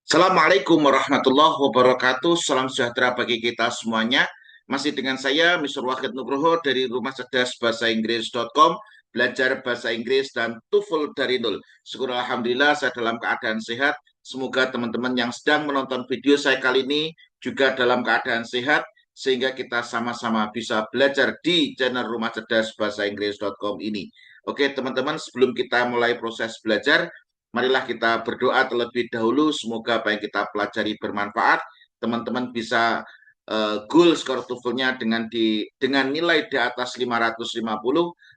Assalamualaikum warahmatullahi wabarakatuh. Salam sejahtera bagi kita semuanya. Masih dengan saya, Mr. Wahid Nugroho dari Rumah Cerdas Bahasa Inggris.com, belajar bahasa Inggris dan TOEFL dari nol. Syukur Alhamdulillah saya dalam keadaan sehat. Semoga teman-teman yang sedang menonton video saya kali ini juga dalam keadaan sehat, sehingga kita sama-sama bisa belajar di channel Rumah Cerdas Bahasa Inggris.com ini. Oke teman-teman, sebelum kita mulai proses belajar, marilah kita berdoa terlebih dahulu. Semoga apa yang kita pelajari bermanfaat. Teman-teman bisa goal skor TOEFL-nya dengan nilai di atas 550,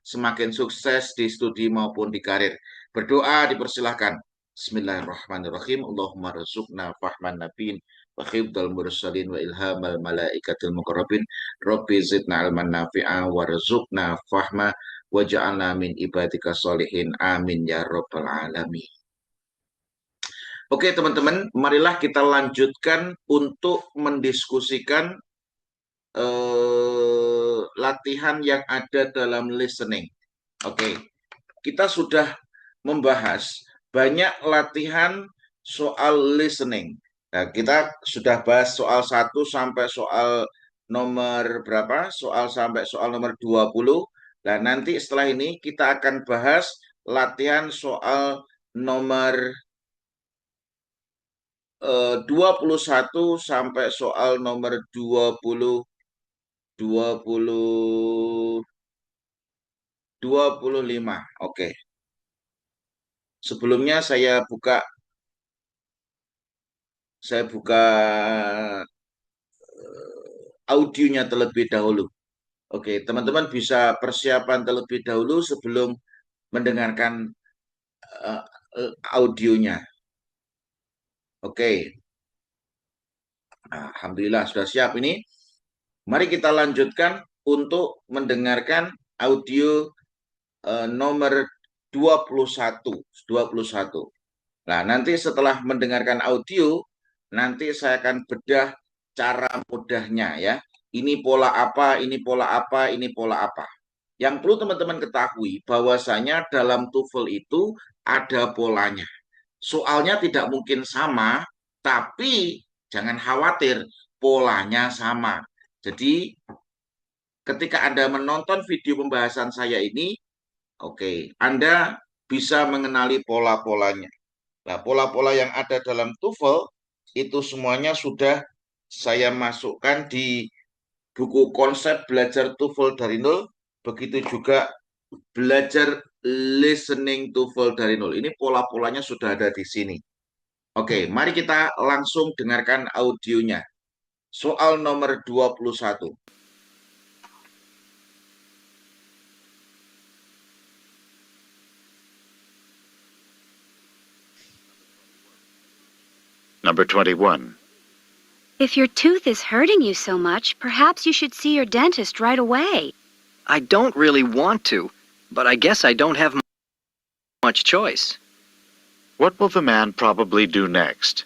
semakin sukses di studi maupun di karir. Berdoa dipersilahkan. Bismillahirrahmanirrahim. Allahumma rizukna fahman nabiin wa khibdal mursalin wa ilhamal malaikatil muqarrabin. Rabbi zidna ilman nafi'a wa rizukna fahma wa ja'alna min ibadika solihin. Amin ya rabbal alamin. Oke teman-teman, marilah kita lanjutkan untuk mendiskusikan latihan yang ada dalam listening. Oke, kita sudah membahas banyak latihan soal listening. Nah, kita sudah bahas soal 1 sampai soal nomor berapa? Sampai soal nomor 20. Nah, nanti setelah ini kita akan bahas latihan soal nomor 21 sampai soal nomor 25. Oke. Sebelumnya saya buka audionya terlebih dahulu. Oke, teman-teman bisa persiapan terlebih dahulu sebelum mendengarkan uh, audionya. Oke. Alhamdulillah sudah siap ini. Mari kita lanjutkan untuk mendengarkan audio nomor 21. 21. Nah, nanti setelah mendengarkan audio, nanti saya akan bedah cara mudahnya ya. Ini pola apa, ini pola apa, ini pola apa. Yang perlu teman-teman ketahui bahwasanya dalam TOEFL itu ada polanya. Soalnya tidak mungkin sama, tapi jangan khawatir, polanya sama. Jadi, ketika Anda menonton video pembahasan saya ini, oke, Anda bisa mengenali pola-polanya. Nah, pola-pola yang ada dalam TOEFL itu semuanya sudah saya masukkan di buku konsep belajar TOEFL dari nol, begitu juga belajar listening TOEFL dari nol. Ini pola-polanya sudah ada di sini. Oke, mari kita langsung dengarkan audionya. Soal nomor 21. Number 21. If your tooth is hurting you so much, perhaps you should see your dentist right away. I don't really want to, but I guess I don't have much choice. What will the man probably do next?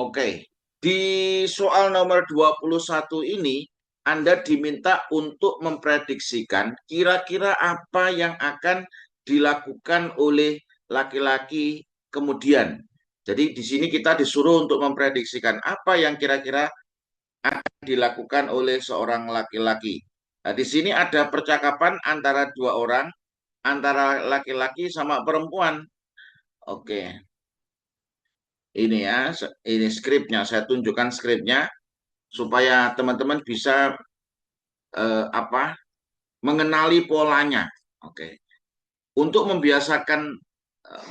Oke, di soal nomor 21 ini Anda diminta untuk memprediksikan kira-kira apa yang akan dilakukan oleh laki-laki kemudian. Jadi di sini kita disuruh untuk memprediksikan apa yang kira-kira akan dilakukan oleh seorang laki-laki. Nah, di sini ada percakapan antara dua orang, antara laki-laki sama perempuan. Oke, ini ya, ini skripnya. Saya tunjukkan skripnya supaya teman-teman bisa mengenali polanya. Oke, untuk membiasakan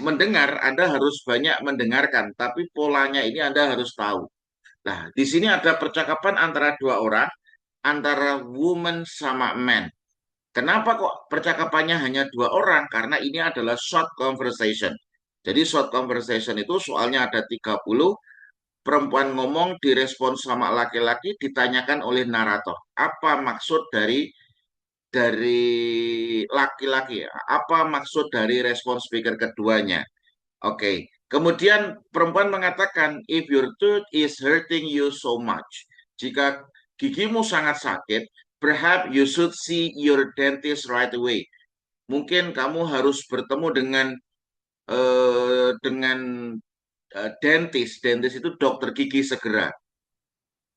mendengar, Anda harus banyak mendengarkan, tapi polanya ini Anda harus tahu. Nah, di sini ada percakapan antara dua orang, antara woman sama man. Kenapa kok percakapannya hanya dua orang? Karena ini adalah short conversation. Jadi short conversation itu soalnya ada 30, perempuan ngomong direspon sama laki-laki, ditanyakan oleh narator. Apa maksud dari laki-laki? Apa maksud dari respon speaker keduanya? Oke. Kemudian perempuan mengatakan, if your tooth is hurting you so much, jika gigimu sangat sakit, perhaps you should see your dentist right away. Mungkin kamu harus bertemu dengan dentist. Dentist itu dokter gigi segera.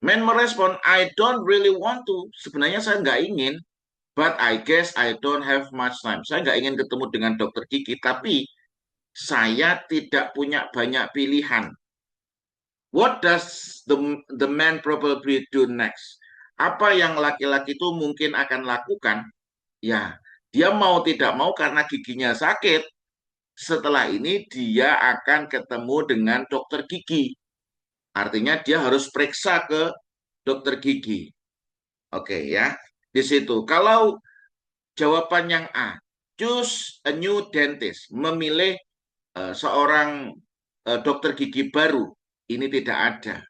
Man merespon, I don't really want to. Sebenarnya saya nggak ingin, but I guess I don't have much time. Saya nggak ingin ketemu dengan dokter gigi, tapi saya tidak punya banyak pilihan. What does the man probably do next? Apa yang laki-laki itu mungkin akan lakukan? Ya, dia mau tidak mau karena giginya sakit. Setelah ini dia akan ketemu dengan dokter gigi. Artinya dia harus periksa ke dokter gigi. Oke ya, di situ. Kalau jawaban yang A, choose a new dentist, memilih seorang dokter gigi baru, ini tidak ada.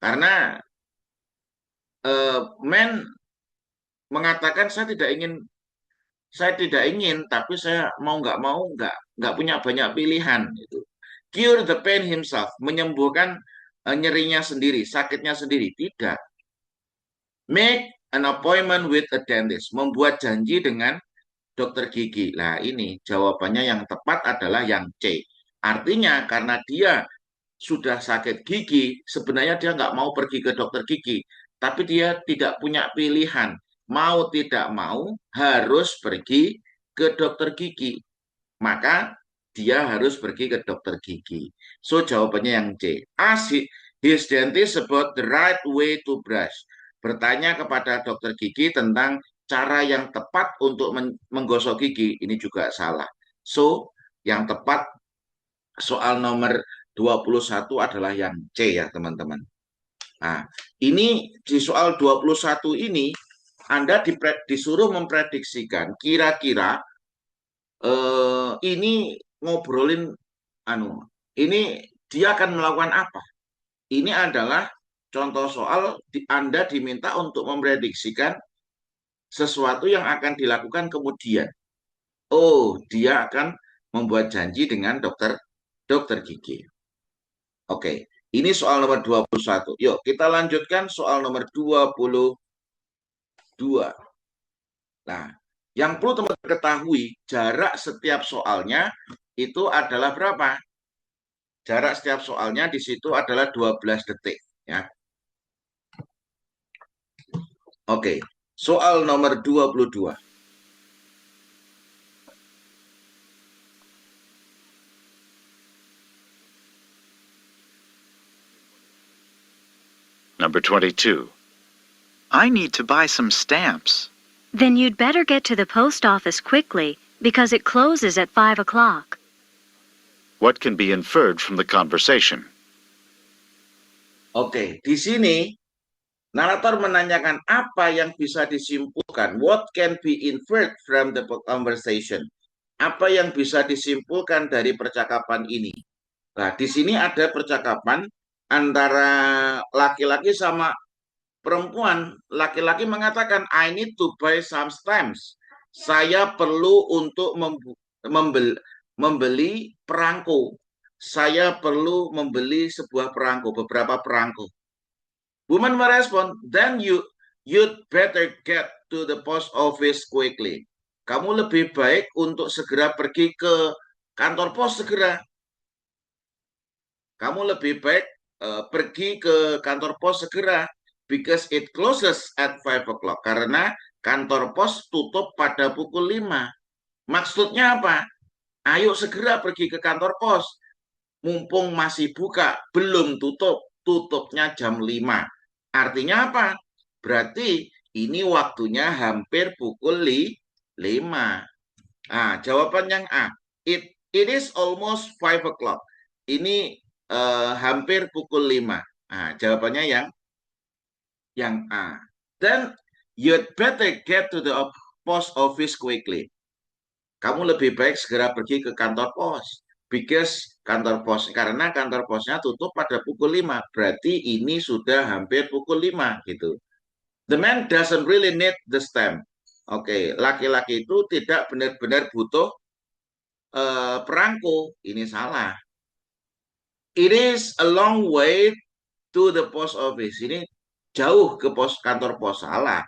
Karena man mengatakan saya tidak ingin, tapi saya mau nggak punya banyak pilihan. Itu cure the pain himself, menyembuhkan nyerinya sendiri, sakitnya sendiri, tidak. Make an appointment with a dentist, membuat janji dengan dokter gigi. Nah ini jawabannya yang tepat adalah yang C. Artinya karena dia sudah sakit gigi, sebenarnya dia nggak mau pergi ke dokter gigi, tapi dia tidak punya pilihan. Mau tidak mau harus pergi ke dokter gigi. Maka dia harus pergi ke dokter gigi. So jawabannya yang C. Ask his dentist about the right way to brush. Bertanya kepada dokter gigi tentang cara yang tepat untuk menggosok gigi. Ini juga salah. So yang tepat soal nomor 21 adalah yang C ya teman-teman. Nah, ini di soal 21 ini Anda disuruh memprediksikan kira-kira ini ngobrolin ini dia akan melakukan apa? Ini adalah contoh soal Anda diminta untuk memprediksikan sesuatu yang akan dilakukan kemudian. Oh, dia akan membuat janji dengan dokter gigi. Oke, ini soal nomor 21. Yuk, kita lanjutkan soal nomor 22. Nah, yang perlu teman-teman ketahui, jarak setiap soalnya itu adalah berapa? Jarak setiap soalnya di situ adalah 12 detik. Ya. Oke, soal nomor 22. Number 22. I need to buy some stamps. Then you'd better get to the post office quickly, because it closes at 5 o'clock. What can be inferred from the conversation? Oke, di sini narator menanyakan apa yang bisa disimpulkan. What can be inferred from the conversation? Apa yang bisa disimpulkan dari percakapan ini? Nah, di sini ada percakapan antara laki-laki sama perempuan. Laki-laki mengatakan, I need to buy some stamps. Saya perlu untuk membeli perangko. Saya perlu membeli sebuah perangko, beberapa perangko. Woman merespon, then you'd better get to the post office quickly. Kamu lebih baik untuk segera pergi ke kantor pos segera. Kamu lebih baik pergi ke kantor pos segera, because it closes at 5 o'clock. Karena kantor pos tutup pada pukul 5. Maksudnya apa? Ayo segera pergi ke kantor pos. Mumpung masih buka, belum tutup. Tutupnya jam 5. Artinya apa? Berarti ini waktunya hampir pukul 5. Nah, jawaban yang A. It is almost 5 o'clock. Ini hampir pukul 5. Nah, jawabannya yang A. Then you'd better get to the post office quickly. Kamu lebih baik segera pergi ke kantor pos. Because karena kantor posnya tutup pada pukul 5. Berarti ini sudah hampir pukul 5 gitu. The man doesn't really need the stamp. Oke, laki-laki itu tidak benar-benar butuh perangko. Ini salah. It is a long way to the post office. Ini jauh ke kantor pos. Salah.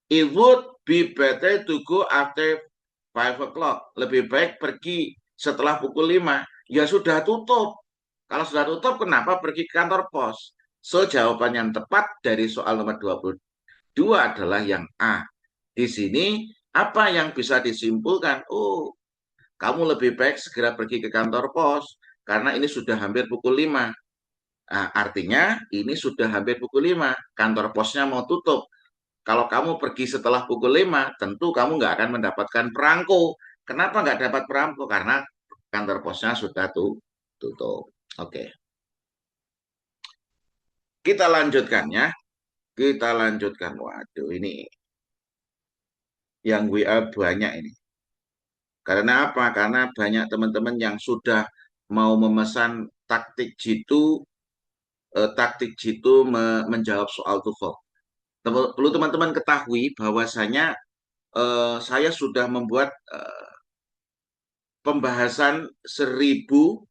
It would be better to go after 5 o'clock. Lebih baik pergi setelah pukul 5? Ya sudah tutup. Kalau sudah tutup, kenapa pergi ke kantor pos? So, jawaban yang tepat dari soal nomor 22 adalah yang A. Di sini, apa yang bisa disimpulkan? Oh, kamu lebih baik segera pergi ke kantor pos, karena ini sudah hampir pukul 5. Nah, artinya ini sudah hampir pukul 5, kantor posnya mau tutup. Kalau kamu pergi setelah pukul 5, tentu kamu nggak akan mendapatkan perangko. Kenapa nggak dapat perangko? Karena kantor posnya sudah tutup. Oke. Kita lanjutkan ya. Kita lanjutkan. Waduh, ini yang WA banyak ini. Karena apa? Karena banyak teman-teman yang sudah mau memesan taktik jitu, menjawab soal TOEFL. Perlu teman-teman ketahui bahwasanya saya sudah membuat pembahasan 1.120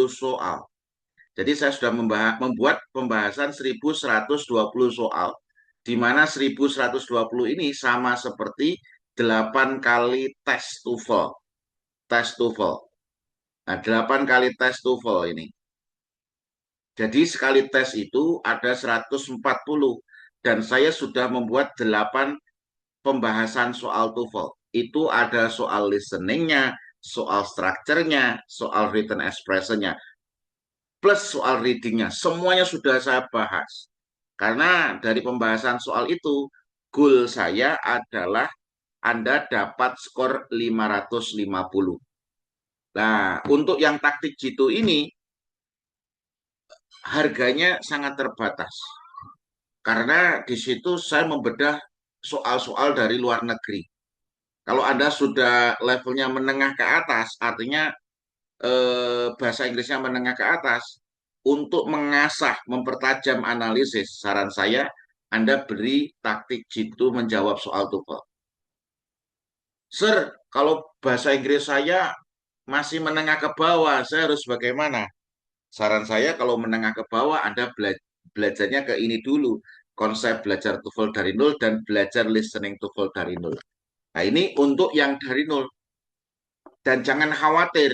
soal. Jadi saya sudah membuat pembahasan 1.120 soal, di mana 1.120 ini sama seperti 8 kali tes TOEFL. Tes TOEFL. Nah, 8 kali tes TOEFL ini. Jadi sekali tes itu ada 140, dan saya sudah membuat 8 pembahasan soal TOEFL. Itu ada soal listeningnya, soal structure-nya, soal written expression-nya, plus soal reading-nya. Semuanya sudah saya bahas. Karena dari pembahasan soal itu, goal saya adalah Anda dapat skor 550. Nah, untuk yang taktik jitu ini, harganya sangat terbatas. Karena di situ saya membedah soal-soal dari luar negeri. Kalau Anda sudah levelnya menengah ke atas, artinya bahasa Inggrisnya menengah ke atas, untuk mengasah, mempertajam analisis, saran saya Anda beri taktik jitu menjawab soal TOEFL. Sir, kalau bahasa Inggris saya masih menengah ke bawah, saya harus bagaimana? Saran saya kalau menengah ke bawah, Anda belajarnya ke ini dulu. Konsep belajar TOEFL dari nol dan belajar listening TOEFL dari nol. Nah, ini untuk yang dari nol. Dan jangan khawatir,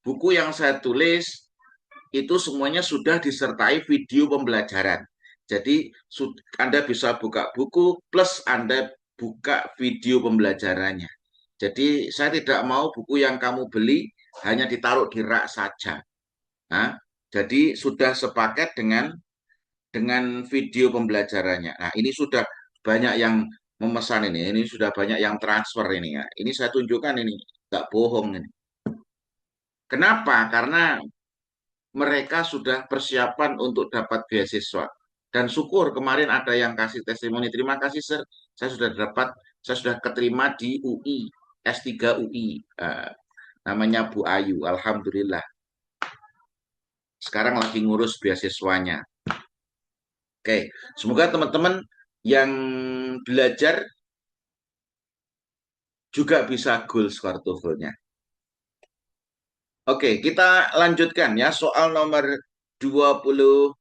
buku yang saya tulis itu semuanya sudah disertai video pembelajaran. Jadi Anda bisa buka buku plus Anda buka video pembelajarannya. Jadi saya tidak mau buku yang kamu beli hanya ditaruh di rak saja. Nah, jadi sudah sepaket dengan video pembelajarannya. Nah, ini sudah banyak yang memesan ini. Ini sudah banyak yang transfer ini ya. Ini saya tunjukkan ini, nggak bohong ini. Kenapa? Karena mereka sudah persiapan untuk dapat beasiswa. Dan syukur kemarin ada yang kasih testimoni, terima kasih sir, saya sudah keterima di UI, S3 UI, namanya Bu Ayu, alhamdulillah. Sekarang lagi ngurus beasiswanya. Oke, semoga teman-teman yang belajar juga bisa goal score TOEFL-nya. Oke, kita lanjutkan ya soal nomor 23.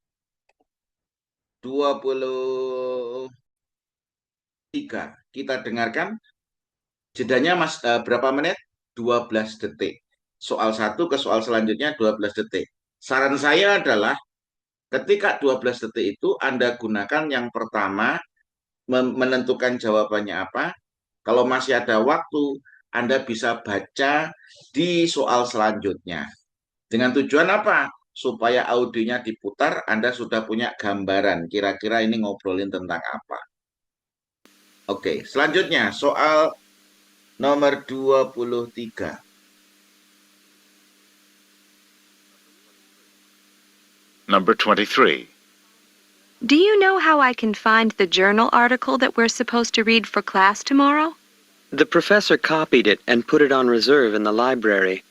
Kita dengarkan jedanya berapa menit? 12 detik. Soal 1 ke soal selanjutnya 12 detik. Saran saya adalah ketika 12 detik itu Anda gunakan yang pertama menentukan jawabannya apa. Kalau masih ada waktu, Anda bisa baca di soal selanjutnya. Dengan tujuan apa? Supaya audionya diputar, Anda sudah punya gambaran. Kira-kira ini ngobrolin tentang apa. Oke, selanjutnya soal nomor 23. Number 23. Do you know how I can find the journal article that we're supposed to read for class tomorrow? The professor copied it and put it on reserve in the library.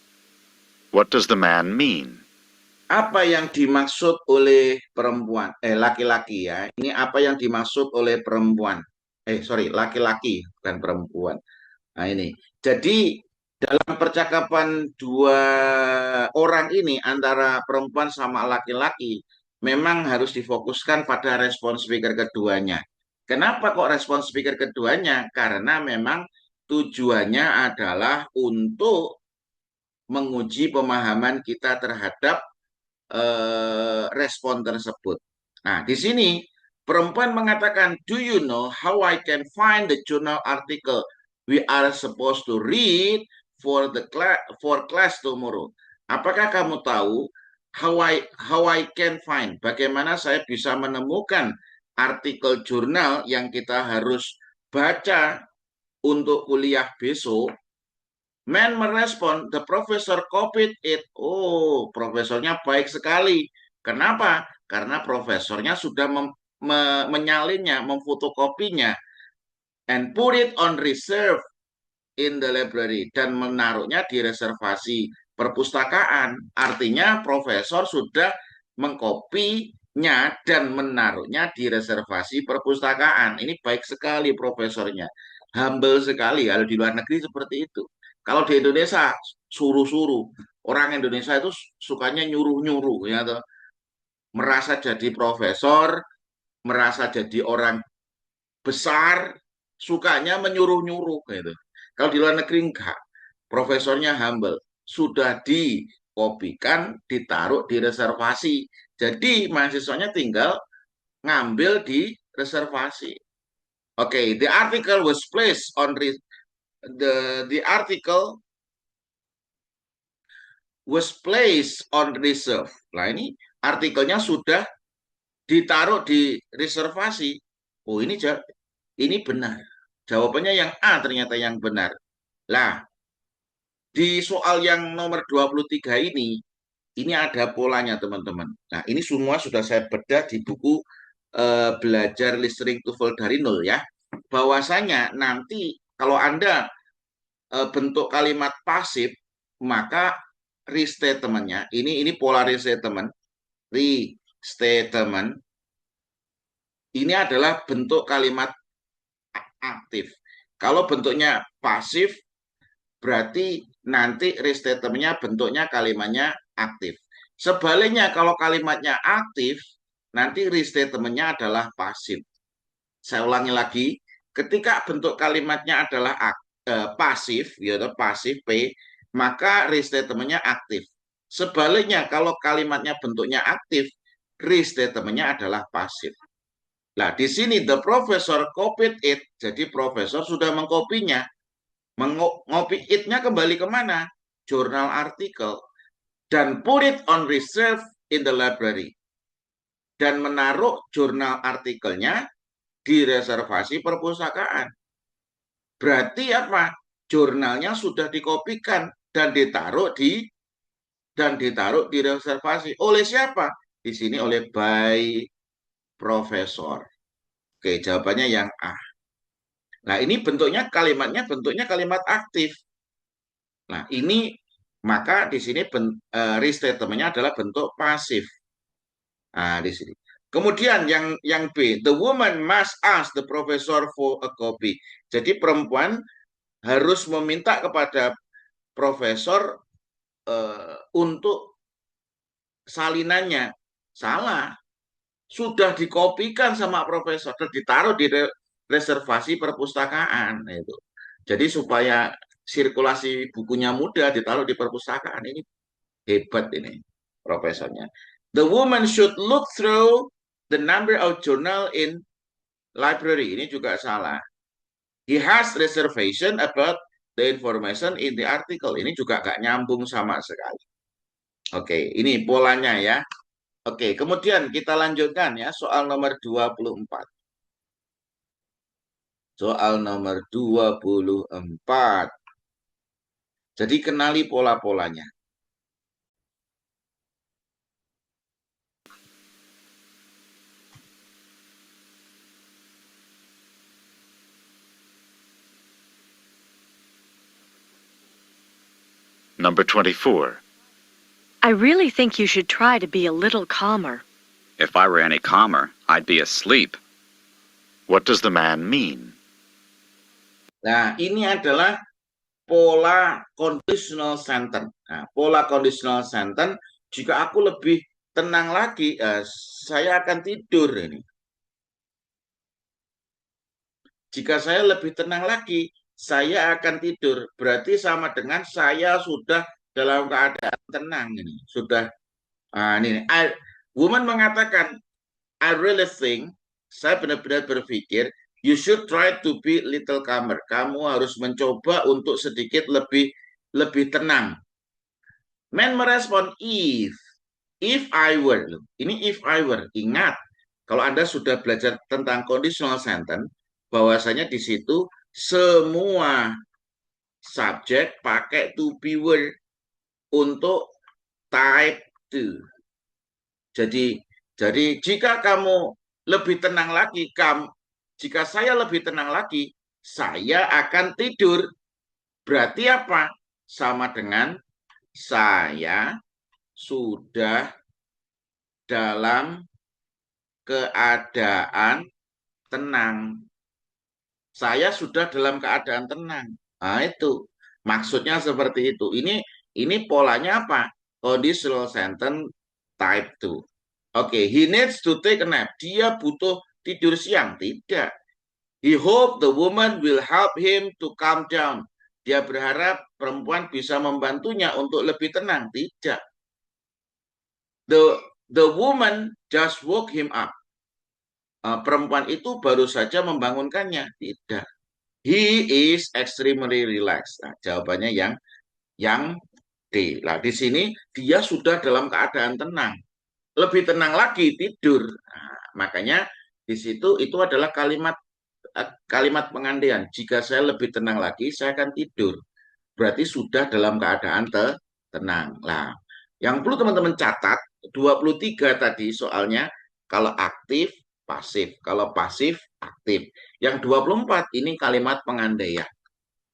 What does the man mean? Apa yang dimaksud oleh perempuan? Laki-laki ya. Ini apa yang dimaksud oleh perempuan? Laki-laki, bukan perempuan. Nah ini. Jadi dalam percakapan dua orang ini antara perempuan sama laki-laki, memang harus difokuskan pada respon speaker keduanya. Kenapa kok respon speaker keduanya? Karena memang tujuannya adalah untuk menguji pemahaman kita terhadap respon tersebut. Nah, di sini perempuan mengatakan, do you know how I can find the journal article we are supposed to read for class tomorrow? Apakah kamu tahu how I can find? Bagaimana saya bisa menemukan artikel jurnal yang kita harus baca untuk kuliah besok? Man merespon, the professor copied it. Oh, profesornya baik sekali. Kenapa? Karena profesornya sudah menyalinnya, memfotokopinya, and put it on reserve in the library, dan menaruhnya di reservasi perpustakaan. Artinya profesor sudah mengkopinya dan menaruhnya di reservasi perpustakaan. Ini baik sekali profesornya. Humble sekali. Kalau di luar negeri seperti itu. Kalau di Indonesia suruh-suruh. Orang Indonesia itu sukanya nyuruh-nyuruh, ya toh. Merasa jadi profesor, merasa jadi orang besar, sukanya menyuruh-nyuruh gitu. Kalau di luar negeri enggak. Profesornya humble, sudah dikopikan, ditaruh di reservasi. Jadi mahasiswanya tinggal ngambil di reservasi. Oke, the article was placed on the article was placed on reserve. Nah, ini artikelnya sudah ditaruh di reservasi. Oh, ini benar. Jawabannya yang A ternyata yang benar. Lah, di soal yang nomor 23 ini ada polanya, teman-teman. Nah, ini semua sudah saya bedah di buku belajar listening TOEFL dari nol ya. Bahwasanya nanti kalau Anda bentuk kalimat pasif, maka restatementnya ini pola restatement ini adalah bentuk kalimat aktif. Kalau bentuknya pasif berarti nanti restatementnya bentuknya kalimatnya aktif. Sebaliknya kalau kalimatnya aktif nanti restatementnya adalah pasif. Saya ulangi lagi, ketika bentuk kalimatnya adalah pasif, yaitu pasif P, maka restatementnya aktif. Sebaliknya, kalau kalimatnya bentuknya aktif, restatementnya adalah pasif. Nah, di sini the professor copied it, jadi profesor sudah mengkopinya. Mengopi it-nya kembali kemana? Jurnal artikel. Dan put it on reserve in the library. Dan menaruh jurnal artikelnya di reservasi perpustakaan. Berarti apa? Jurnalnya sudah dikopikan dan ditaruh di reservasi. Oleh siapa? Di sini oleh by profesor. Oke, jawabannya yang A. Nah, ini kalimatnya bentuknya kalimat aktif. Nah, ini maka di sini restatementnya adalah bentuk pasif. Nah, di sini. Kemudian yang B, the woman must ask the professor for a copy. Jadi perempuan harus meminta kepada profesor untuk salinannya. Salah. Sudah dikopikan sama profesor dan ditaruh di reservasi perpustakaan itu. Jadi supaya sirkulasi bukunya mudah ditaruh di perpustakaan. Ini hebat ini profesornya. The woman should look through the number of journal in library. Ini juga salah. He has reservation about the information in the article. Ini juga gak nyambung sama sekali. Oke, ini polanya ya. Oke, kemudian kita lanjutkan ya soal nomor 24. Soal nomor 24. Jadi kenali pola-polanya. Number 24. I really think you should try to be a little calmer. If I were any calmer, I'd be asleep. What does the man mean? Nah, ini adalah pola conditional sentence. Nah, pola conditional sentence, jika aku lebih tenang lagi, saya akan tidur ini. Jika saya lebih tenang lagi, saya akan tidur. Berarti sama dengan saya sudah dalam keadaan tenang ini. Sudah ini. Woman mengatakan, I really think, saya benar-benar berpikir, you should try to be little calmer. Kamu harus mencoba untuk sedikit lebih tenang. Man merespon, if I were. Ini if I were. Ingat, kalau Anda sudah belajar tentang conditional sentence, bahwasanya di situ semua subjek pakai to be word untuk type to. Jadi jika kamu lebih tenang lagi, jika saya lebih tenang lagi, saya akan tidur. Berarti apa? Sama dengan saya sudah dalam keadaan tenang. Saya sudah dalam keadaan tenang. Nah, itu maksudnya seperti itu. Ini polanya apa? Conditional sentence type 2. Oke, he needs to take a nap. Dia butuh tidur siang. Tidak. He hope the woman will help him to calm down. Dia berharap perempuan bisa membantunya untuk lebih tenang. Tidak. The woman just woke him up. Perempuan itu baru saja membangunkannya. Tidak. He is extremely relaxed. Nah, jawabannya yang D. Nah, di sini dia sudah dalam keadaan tenang. Lebih tenang lagi tidur. Nah, makanya di situ itu adalah kalimat pengandaian. Jika saya lebih tenang lagi, saya akan tidur. Berarti sudah dalam keadaan tenang. Nah, yang perlu teman-teman catat, 23 tadi soalnya kalau aktif, pasif. Kalau pasif, aktif. Yang 24 ini kalimat pengandaian.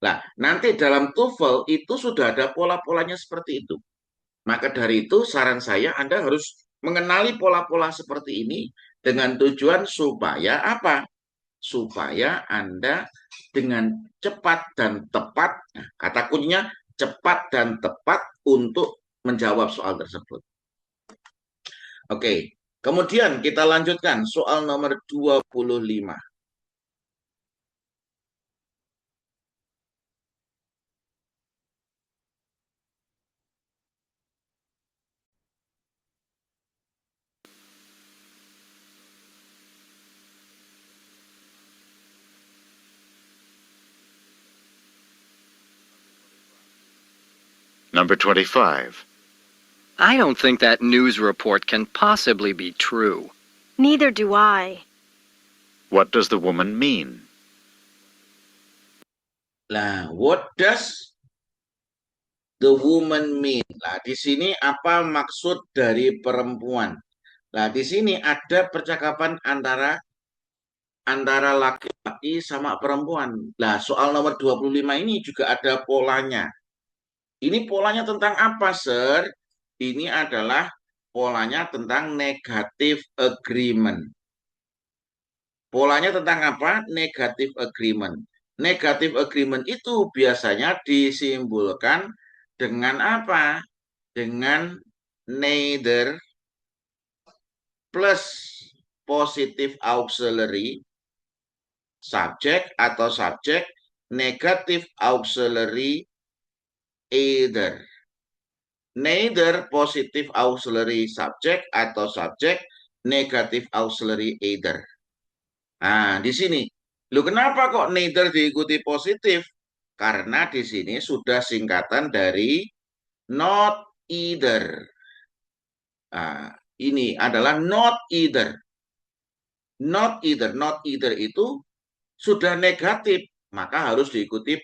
Nah, nanti dalam TOEFL itu sudah ada pola-polanya seperti itu. Maka dari itu saran saya Anda harus mengenali pola-pola seperti ini dengan tujuan supaya apa? Supaya Anda dengan cepat dan tepat, kata kuncinya cepat dan tepat untuk menjawab soal tersebut. Oke, kemudian kita lanjutkan soal nomor 25. Number 25. I don't think that news report can possibly be true. Neither do I. What does the woman mean? Nah, what does the woman mean? Nah, di sini apa maksud dari perempuan? Nah, di sini ada percakapan antara laki-laki sama perempuan. Nah, soal nomor 25 ini juga ada polanya. Ini polanya tentang apa, Sir? Ini adalah polanya tentang negative agreement. Polanya tentang apa? Negative agreement. Negative agreement itu biasanya disimbolkan dengan apa? Dengan neither plus positive auxiliary subject atau subject negative auxiliary either. Neither positive auxiliary subject atau subject negative auxiliary either. Nah, di sini. Loh, kenapa kok neither diikuti positif? Karena di sini sudah singkatan dari not either. Nah, ini adalah not either. Not either. Not either itu sudah negatif, maka harus diikuti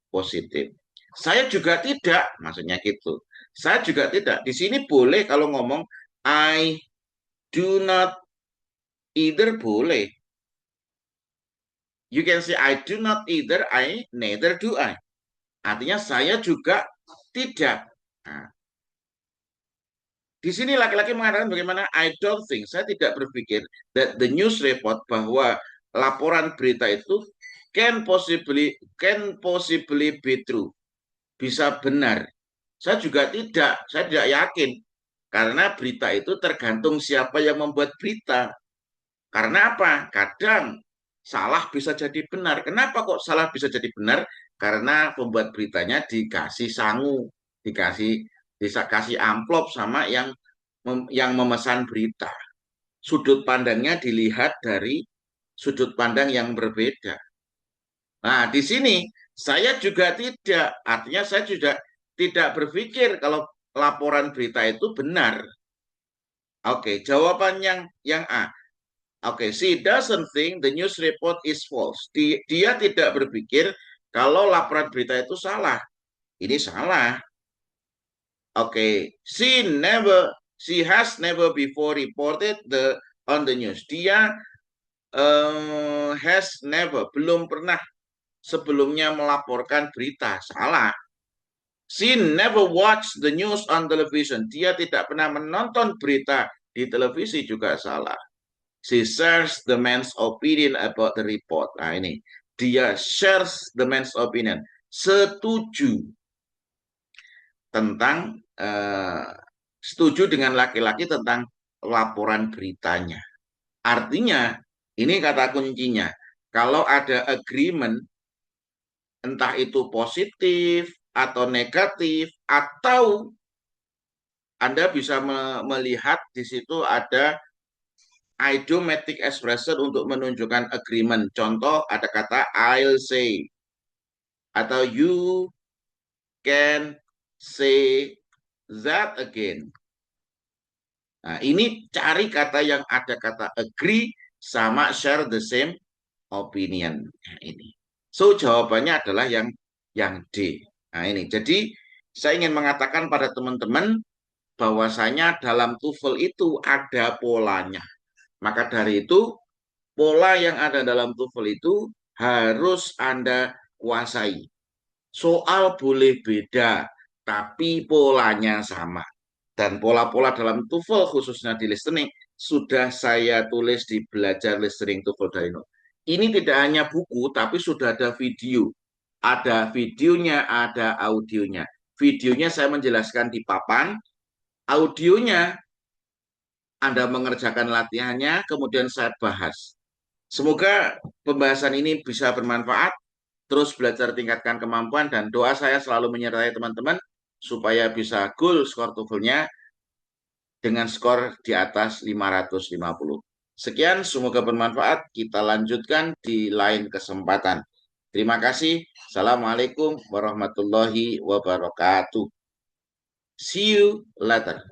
positif. Saya juga tidak, maksudnya gitu. Saya juga tidak. Di sini boleh kalau ngomong I do not either boleh. You can say I do not either, I neither do I. Artinya saya juga tidak. Nah, di sini laki-laki mengatakan bagaimana I don't think, saya tidak berpikir that the news report bahwa laporan berita itu can possibly be true. Bisa benar. Saya juga tidak, saya tidak yakin. Karena berita itu tergantung siapa yang membuat berita. Karena apa? Kadang salah bisa jadi benar. Kenapa kok salah bisa jadi benar? Karena pembuat beritanya dikasih sangu, dikasih amplop sama yang memesan berita. Sudut pandangnya dilihat dari sudut pandang yang berbeda. Nah, di sini saya juga tidak, artinya saya juga tidak berpikir kalau laporan berita itu benar. Oke, jawaban yang A. Oke, she doesn't think the news report is false. Dia tidak berpikir kalau laporan berita itu salah. Ini salah. Oke, she has never before reported on the news. Dia has never, belum pernah sebelumnya melaporkan berita. Salah. She never watched the news on television. Dia tidak pernah menonton berita di televisi, juga salah. She shares the man's opinion about the report. Nah ini, dia shares the man's opinion. Setuju tentang, setuju dengan laki-laki tentang laporan beritanya. Artinya, ini kata kuncinya. Kalau ada agreement, entah itu positif atau negatif, atau Anda bisa melihat di situ ada idiomatic expression untuk menunjukkan agreement. Contoh ada kata I'll say, atau you can say that again. Nah, ini cari kata yang ada kata agree sama share the same opinion. Nah, ini. So jawabannya adalah yang D. Nah, ini. Jadi saya ingin mengatakan pada teman-teman bahwasanya dalam TOEFL itu ada polanya. Maka dari itu, pola yang ada dalam TOEFL itu harus Anda kuasai. Soal boleh beda, tapi polanya sama. Dan pola-pola dalam TOEFL khususnya di listening sudah saya tulis di belajar listening TOEFL dari nol. Ini tidak hanya buku, tapi sudah ada video. Ada videonya, ada audionya. Videonya saya menjelaskan di papan, audionya Anda mengerjakan latihannya, kemudian saya bahas. Semoga pembahasan ini bisa bermanfaat, terus belajar tingkatkan kemampuan, dan doa saya selalu menyertai teman-teman supaya bisa goal skor TOEFL-nya dengan skor di atas 550. Sekian, semoga bermanfaat. Kita lanjutkan di lain kesempatan. Terima kasih. Assalamualaikum warahmatullahi wabarakatuh. See you later.